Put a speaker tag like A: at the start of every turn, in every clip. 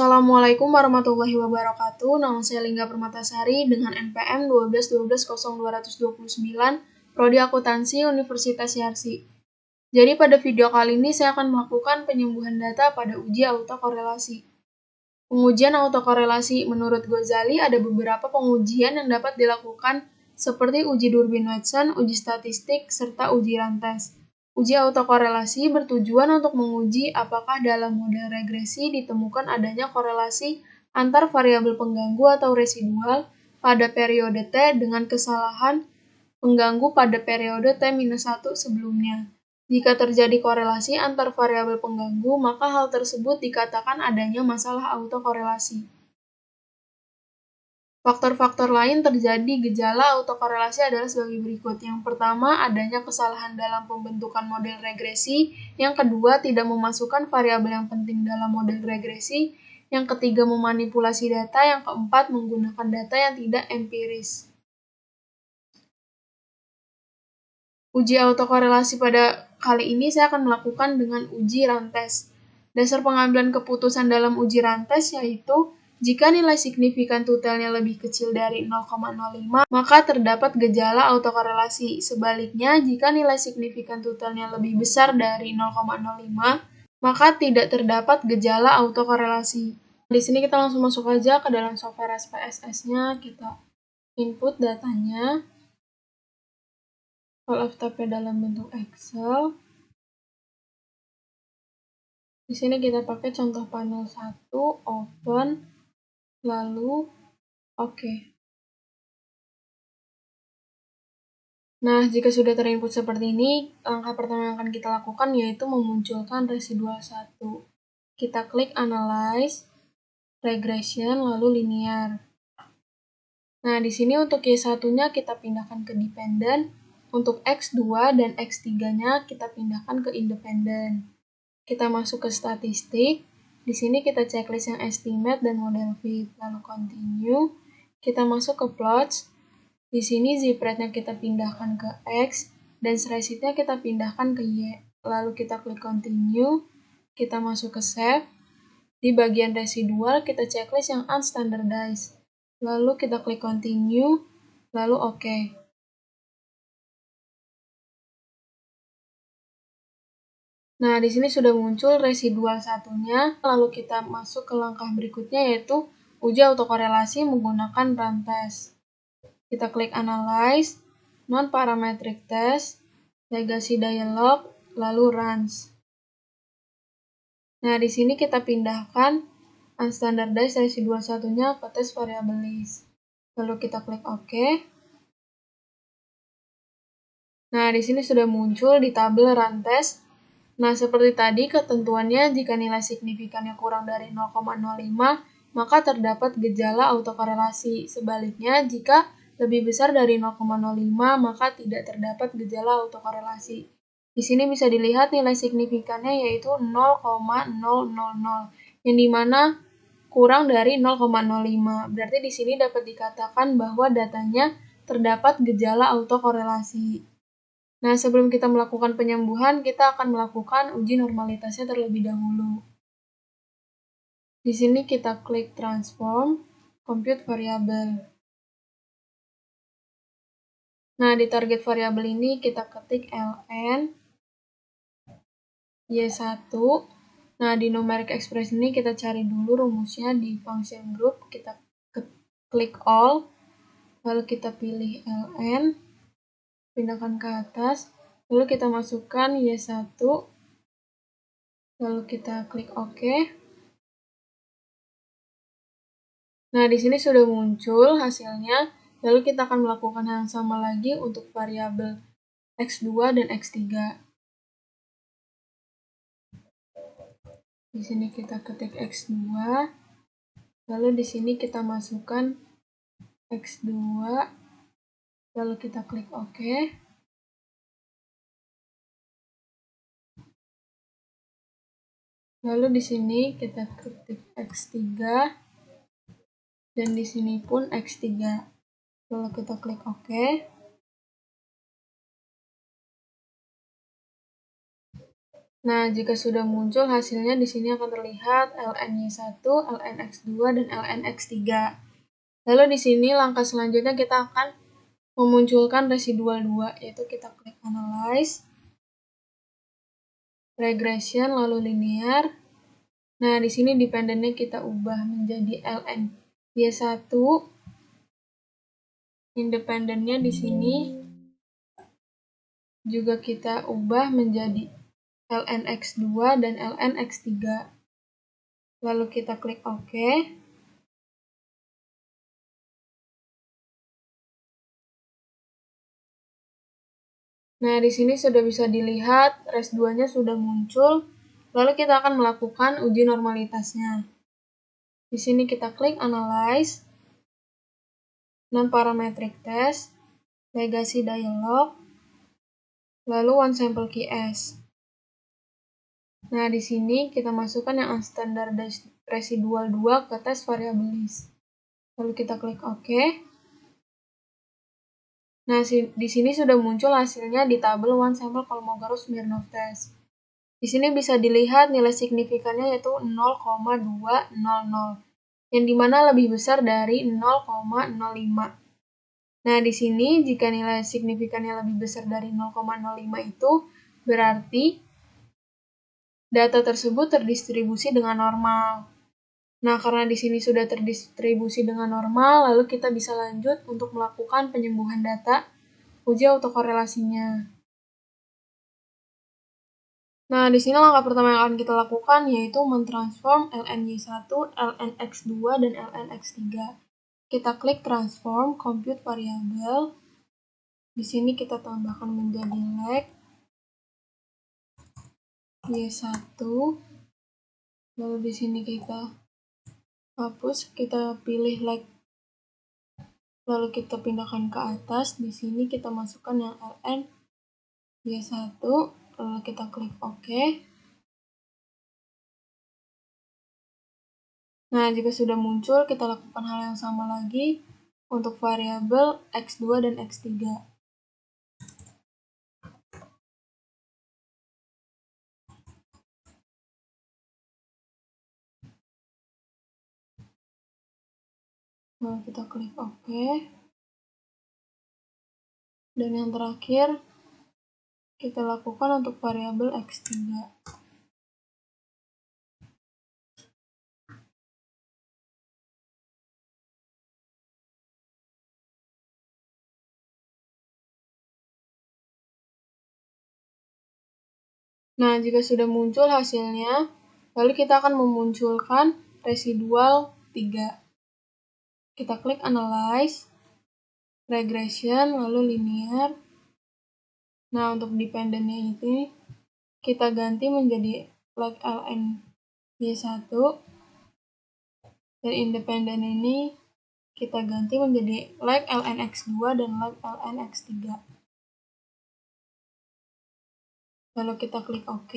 A: Assalamualaikum warahmatullahi wabarakatuh. Nama saya Lingga Permatasari dengan NPM 1212029, Prodi Akuntansi Universitas Yarsi. Jadi pada video kali ini saya akan melakukan penyembuhan data pada uji autokorelasi. Pengujian autokorelasi menurut Ghazali ada beberapa pengujian yang dapat dilakukan seperti uji Durbin-Watson, uji statistik, serta uji rantes. Uji autokorelasi bertujuan untuk menguji apakah dalam model regresi ditemukan adanya korelasi antar variabel pengganggu atau residual pada periode T dengan kesalahan pengganggu pada periode T-1 sebelumnya. Jika terjadi korelasi antar variabel pengganggu, maka hal tersebut dikatakan adanya masalah autokorelasi. Faktor-faktor lain terjadi gejala autokorelasi adalah sebagai berikut. Yang pertama, adanya kesalahan dalam pembentukan model regresi. Yang kedua, tidak memasukkan variabel yang penting dalam model regresi. Yang ketiga, memanipulasi data. Yang keempat, menggunakan data yang tidak empiris. Uji autokorelasi pada kali ini saya akan melakukan dengan uji rantes. Dasar pengambilan keputusan dalam uji rantes yaitu jika nilai signifikan tutelnya lebih kecil dari 0,05, maka terdapat gejala autokorelasi. Sebaliknya, jika nilai signifikan tutelnya lebih besar dari 0,05, maka tidak terdapat gejala autokorelasi. Di sini kita langsung masuk aja ke dalam software SPSS-nya, kita input datanya. File FTP dalam bentuk Excel. Di sini kita pakai contoh panel 1, open, lalu oke. Nah, jika sudah terinput seperti ini, langkah pertama yang akan kita lakukan yaitu memunculkan residual 1. Kita klik Analyze, Regression, lalu Linear. Nah, di sini untuk Y1-nya kita pindahkan ke Dependent, untuk X2 dan X3-nya kita pindahkan ke Independent. Kita masuk ke statistik, di sini kita checklist yang estimate dan model fit, lalu continue. Kita masuk ke plots, di sini zip rate-nya kita pindahkan ke X, dan slice-nya kita pindahkan ke Y. Lalu kita klik continue, kita masuk ke save. Di bagian residual kita checklist yang unstandardized. Lalu kita klik continue, lalu oke. Nah, di sini sudah muncul residual satunya, lalu kita masuk ke langkah berikutnya yaitu uji autokorelasi menggunakan rantes. Kita klik Analyze, Non-Parametric Test, Legacy Dialog, lalu Runs. Nah, di sini kita pindahkan unstandardized residual satunya ke tes variable list. Lalu kita klik OK. Nah, di sini sudah muncul di tabel rantes. Nah, seperti tadi ketentuannya jika nilai signifikannya kurang dari 0,05, maka terdapat gejala autokorelasi. Sebaliknya, jika lebih besar dari 0,05, maka tidak terdapat gejala autokorelasi. Di sini bisa dilihat nilai signifikannya yaitu 0,000, yang dimana kurang dari 0,05. Berarti di sini dapat dikatakan bahwa datanya terdapat gejala autokorelasi. Nah, sebelum kita melakukan penyembuhan, kita akan melakukan uji normalitasnya terlebih dahulu. Di sini kita klik Transform, Compute Variable. Nah, di target variabel ini kita ketik ln y1. Nah, di numeric expression ini kita cari dulu rumusnya di function group. Kita klik All, lalu kita pilih ln, pindahkan ke atas. Lalu kita masukkan Y1, lalu kita klik OK. Nah, di sini sudah muncul hasilnya, lalu kita akan melakukan hal yang sama lagi untuk variabel X2 dan X3. Di sini kita ketik X2, lalu di sini kita masukkan X2, lalu kita klik OK. Lalu di sini kita ketik X3, dan di sini pun X3. Lalu kita klik OK. Nah, jika sudah muncul hasilnya di sini akan terlihat ln-y1, ln-x2, dan ln-x3. Lalu di sini langkah selanjutnya kita akan memunculkan residual 2, yaitu kita klik analyze, regression, lalu linear. Nah, di sini dependennya kita ubah menjadi ln-y1. Independennya di sini juga kita ubah menjadi ln-x2 dan ln-x3. Lalu kita klik OK. Nah, di sini sudah bisa dilihat res2-nya sudah muncul. Lalu kita akan melakukan uji normalitasnya. Di sini kita klik analyze, non-parametric test, legacy dialog, lalu one sample key as. Nah, di sini kita masukkan yang unstandardized residual 2 ke tes variable list. Lalu kita klik OK. Nah, di sini sudah muncul hasilnya di tabel one sample Kolmogorov-Smirnov test. Di sini bisa dilihat nilai signifikannya yaitu 0,200, yang dimana lebih besar dari 0,05. Nah, di sini jika nilai signifikannya lebih besar dari 0,05 itu berarti data tersebut terdistribusi dengan normal. Nah, karena di sini sudah terdistribusi dengan normal, lalu kita bisa lanjut untuk melakukan penyembuhan data uji autokorelasinya. Nah, di sini langkah pertama yang akan kita lakukan yaitu mentransform ln-y1, ln-x2, dan ln-x3. Kita klik transform, compute variable. Di sini kita tambahkan menjadi leg y1. Lalu di sini kita hapus, kita pilih leg. Lalu kita pindahkan ke atas. Di sini kita masukkan yang ln y1. Lalu kita klik OK. Nah, jika sudah muncul, kita lakukan hal yang sama lagi untuk variabel x2 dan x3. Lalu kita klik OK. Dan yang terakhir, kita lakukan untuk variabel x3. Nah, jika sudah muncul hasilnya, lalu kita akan memunculkan residual 3. Kita klik analyze, regression, lalu linear. Nah, untuk dependennya ini kita ganti menjadi leg ln-y1, dan independen ini kita ganti menjadi leg ln-x2 dan leg ln-x3. Lalu kita klik OK.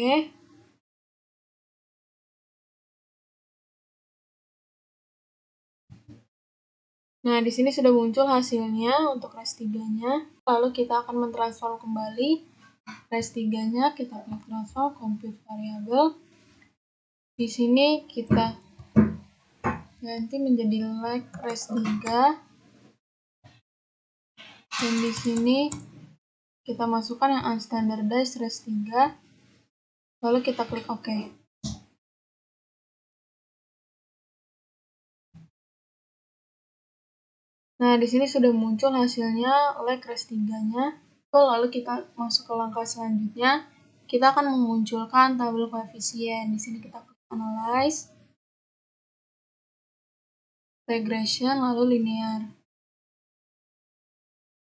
A: Nah, di sini sudah muncul hasilnya untuk res3-nya. Lalu kita akan mentransform kembali res3-nya. Kita klik transform, compute variable. Di sini kita ganti menjadi leg res3. Dan di sini kita masukkan yang unstandardized res3. Lalu kita klik OK. Nah, di sini sudah muncul hasilnya leg res3-nya. Lalu kita masuk ke langkah selanjutnya. Kita akan memunculkan tabel koefisien. Di sini kita klik analyze, regression, lalu linear.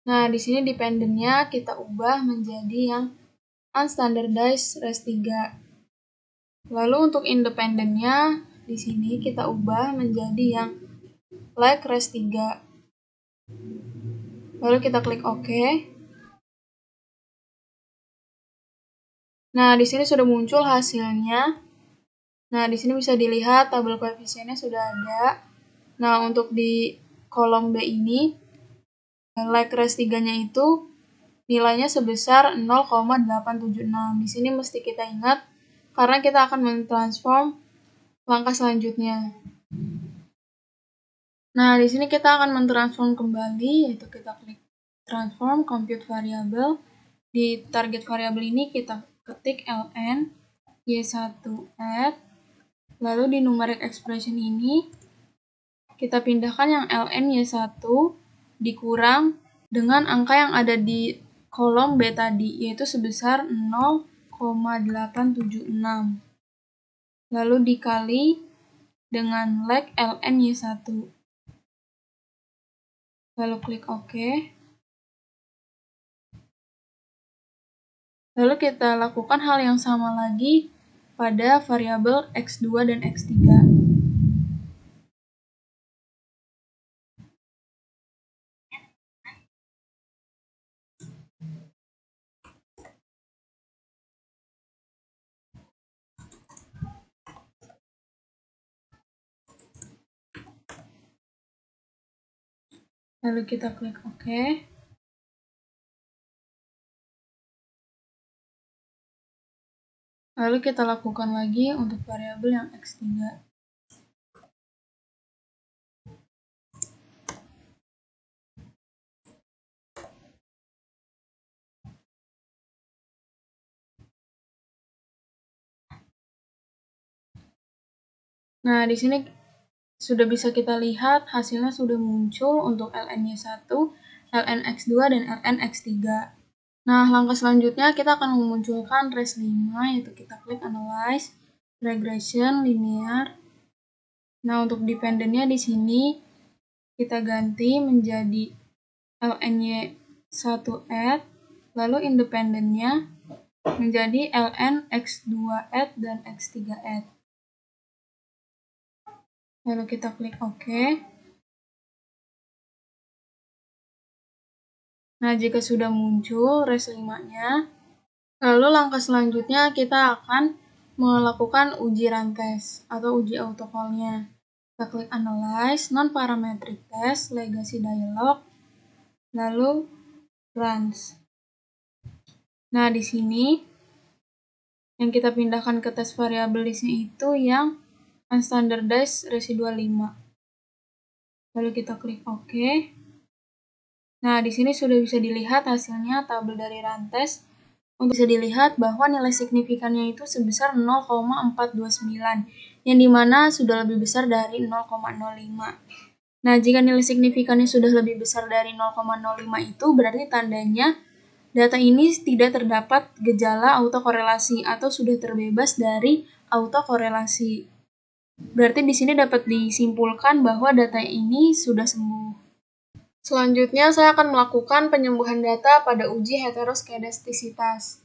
A: Nah, di sini dependennya kita ubah menjadi yang unstandardized res3. Lalu untuk independennya di sini kita ubah menjadi yang leg res3. Lalu kita klik OK. Nah, di sini sudah muncul hasilnya. Nah, di sini bisa dilihat tabel koefisiennya sudah ada. Nah, untuk di kolom B ini, leg res3-nya itu nilainya sebesar 0,876. Di sini mesti kita ingat karena kita akan mentransform langkah selanjutnya. Nah, di sini kita akan mentransform kembali, yaitu kita klik transform compute variable. Di target variabel ini kita ketik ln y1 add, lalu di numeric expression ini kita pindahkan yang ln y1 dikurang dengan angka yang ada di kolom B tadi, yaitu sebesar 0,876. Lalu dikali dengan leg ln y1. Lalu klik OK. Lalu kita lakukan hal yang sama lagi pada variabel x2 dan x3. Lalu kita klik OK. Lalu kita lakukan lagi untuk variabel yang x3. Nah, di sini sudah bisa kita lihat hasilnya sudah muncul untuk ln y1, ln x2, dan ln x3. Nah, langkah selanjutnya kita akan memunculkan res 5, yaitu kita klik analyze, regression, linear. Nah, untuk dependennya di sini kita ganti menjadi ln y1 add, lalu independennya menjadi ln x2 add dan x3 add. Lalu kita klik OK. Nah, jika sudah muncul res 5-nya, lalu langkah selanjutnya kita akan melakukan uji rantes atau uji autocall-nya. Kita klik analyze, non-parametric test, legacy dialog, lalu runs. Nah, di sini yang kita pindahkan ke tes variabel di sini itu yang unstandardized residual 5. Lalu kita klik OK. Nah, di sini sudah bisa dilihat hasilnya tabel dari rantes. Untuk bisa dilihat bahwa nilai signifikannya itu sebesar 0,429, yang dimana sudah lebih besar dari 0,05. Nah, jika nilai signifikannya sudah lebih besar dari 0,05 itu berarti tandanya data ini tidak terdapat gejala autokorelasi atau sudah terbebas dari autokorelasi. Berarti di sini dapat disimpulkan bahwa data ini sudah sembuh. Selanjutnya, saya akan melakukan penyembuhan data pada uji heteroskedastisitas.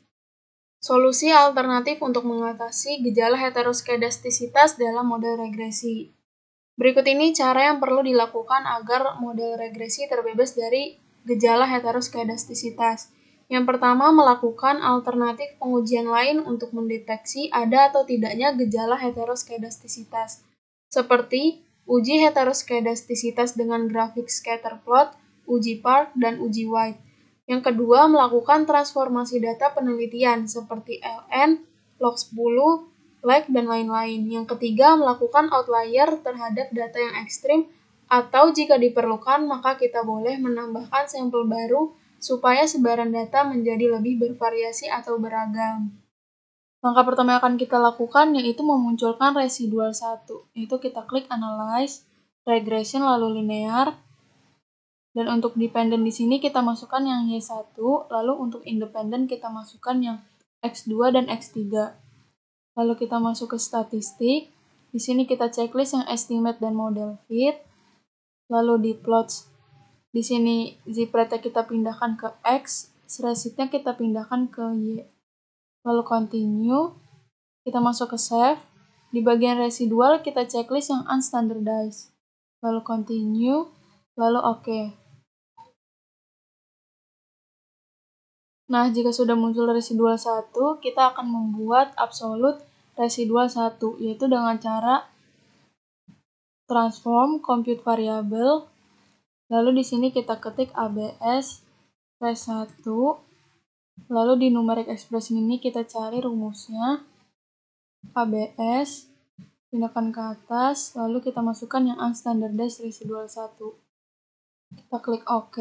A: Solusi alternatif untuk mengatasi gejala heteroskedastisitas dalam model regresi. Berikut ini cara yang perlu dilakukan agar model regresi terbebas dari gejala heteroskedastisitas. Yang pertama, melakukan alternatif pengujian lain untuk mendeteksi ada atau tidaknya gejala heteroskedastisitas, seperti uji heteroskedastisitas dengan grafik scatter plot, uji Park, dan uji White. Yang kedua, melakukan transformasi data penelitian seperti ln, log10, lag, dan lain-lain. Yang ketiga, melakukan outlier terhadap data yang ekstrim, atau jika diperlukan, maka kita boleh menambahkan sampel baru supaya sebaran data menjadi lebih bervariasi atau beragam. Langkah pertama yang akan kita lakukan yaitu memunculkan residual 1, yaitu kita klik analyze, regression, lalu linear. Dan untuk dependent di sini kita masukkan yang Y1, lalu untuk independent kita masukkan yang X2 dan X3. Lalu kita masuk ke statistik. Di sini kita checklist yang estimate dan model fit. Lalu di plots, di sini zip-rate kita pindahkan ke X, receipt-nya kita pindahkan ke Y. Lalu continue, kita masuk ke save. Di bagian residual kita checklist yang unstandardized. Lalu continue, lalu OK. Nah, jika sudah muncul residual 1, kita akan membuat absolute residual 1, yaitu dengan cara transform compute variable, lalu di sini kita ketik ABS res 1, lalu di numeric expression ini kita cari rumusnya, ABS, pindahkan ke atas, lalu kita masukkan yang unstandardized residual 1. Kita klik OK.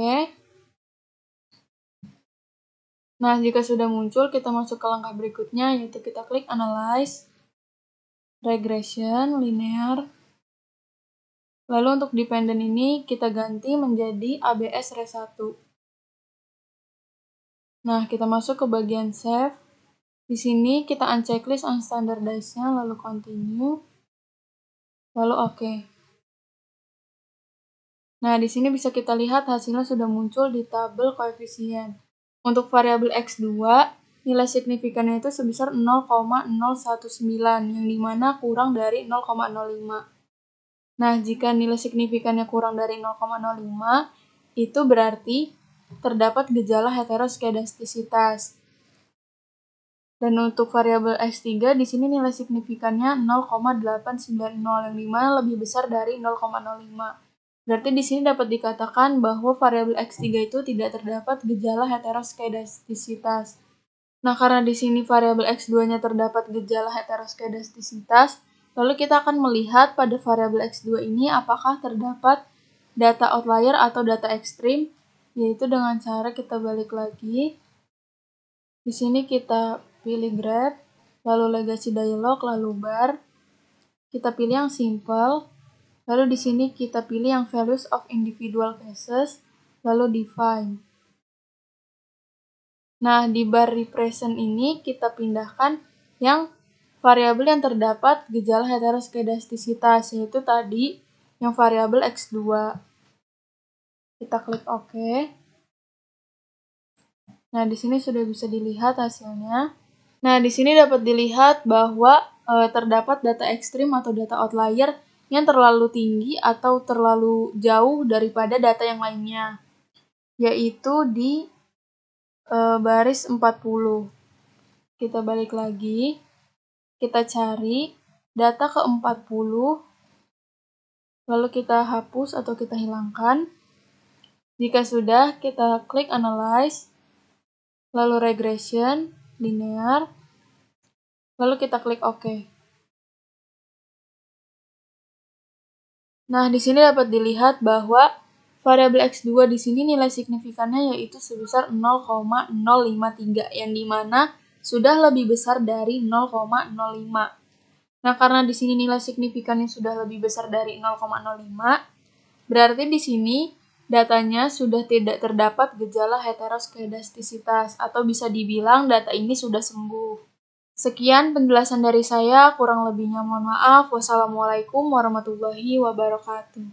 A: Nah, jika sudah muncul, kita masuk ke langkah berikutnya, yaitu kita klik Analyze, Regression, Linear. Lalu untuk dependent ini, kita ganti menjadi ABS Res 1. Nah, kita masuk ke bagian Save. Di sini kita unchecklist unstandardized-nya, lalu Continue, lalu OK. Nah, di sini bisa kita lihat hasilnya sudah muncul di tabel koefisien. Untuk variabel X2, nilai signifikannya itu sebesar 0,019, yang dimana kurang dari 0,05. Nah, jika nilai signifikannya kurang dari 0,05, itu berarti terdapat gejala heteroskedastisitas. Dan untuk variabel X3, di sini nilai signifikannya 0,890, yang dimana lebih besar dari 0,05. Berarti di sini dapat dikatakan bahwa variabel X3 itu tidak terdapat gejala heteroskedastisitas. Nah, karena di sini variabel X2-nya terdapat gejala heteroskedastisitas, lalu kita akan melihat pada variabel X2 ini apakah terdapat data outlier atau data ekstrim, yaitu dengan cara kita balik lagi. Di sini kita pilih graph, lalu legacy dialog, lalu bar. Kita pilih yang simple. Lalu di sini kita pilih yang values of individual cases, lalu define. Nah, di bar represent ini kita pindahkan yang variabel yang terdapat gejala heteroskedastisitas, yaitu tadi yang variabel X2. Kita klik OK. Nah, di sini sudah bisa dilihat hasilnya. Nah, di sini dapat dilihat bahwa terdapat data ekstrim atau data outlier yang terlalu tinggi atau terlalu jauh daripada data yang lainnya, yaitu di baris 40. Kita balik lagi, kita cari data ke 40, lalu kita hapus atau kita hilangkan. Jika sudah, kita klik Analyze, lalu Regression, Linear, lalu kita klik OK. Nah, di sini dapat dilihat bahwa variabel X2 di sini nilai signifikannya yaitu sebesar 0,053, yang dimana sudah lebih besar dari 0,05. Nah, karena di sini nilai signifikannya sudah lebih besar dari 0,05, berarti di sini datanya sudah tidak terdapat gejala heteroskedastisitas, atau bisa dibilang data ini sudah sembuh. Sekian penjelasan dari saya, kurang lebihnya mohon maaf. Wassalamualaikum warahmatullahi wabarakatuh.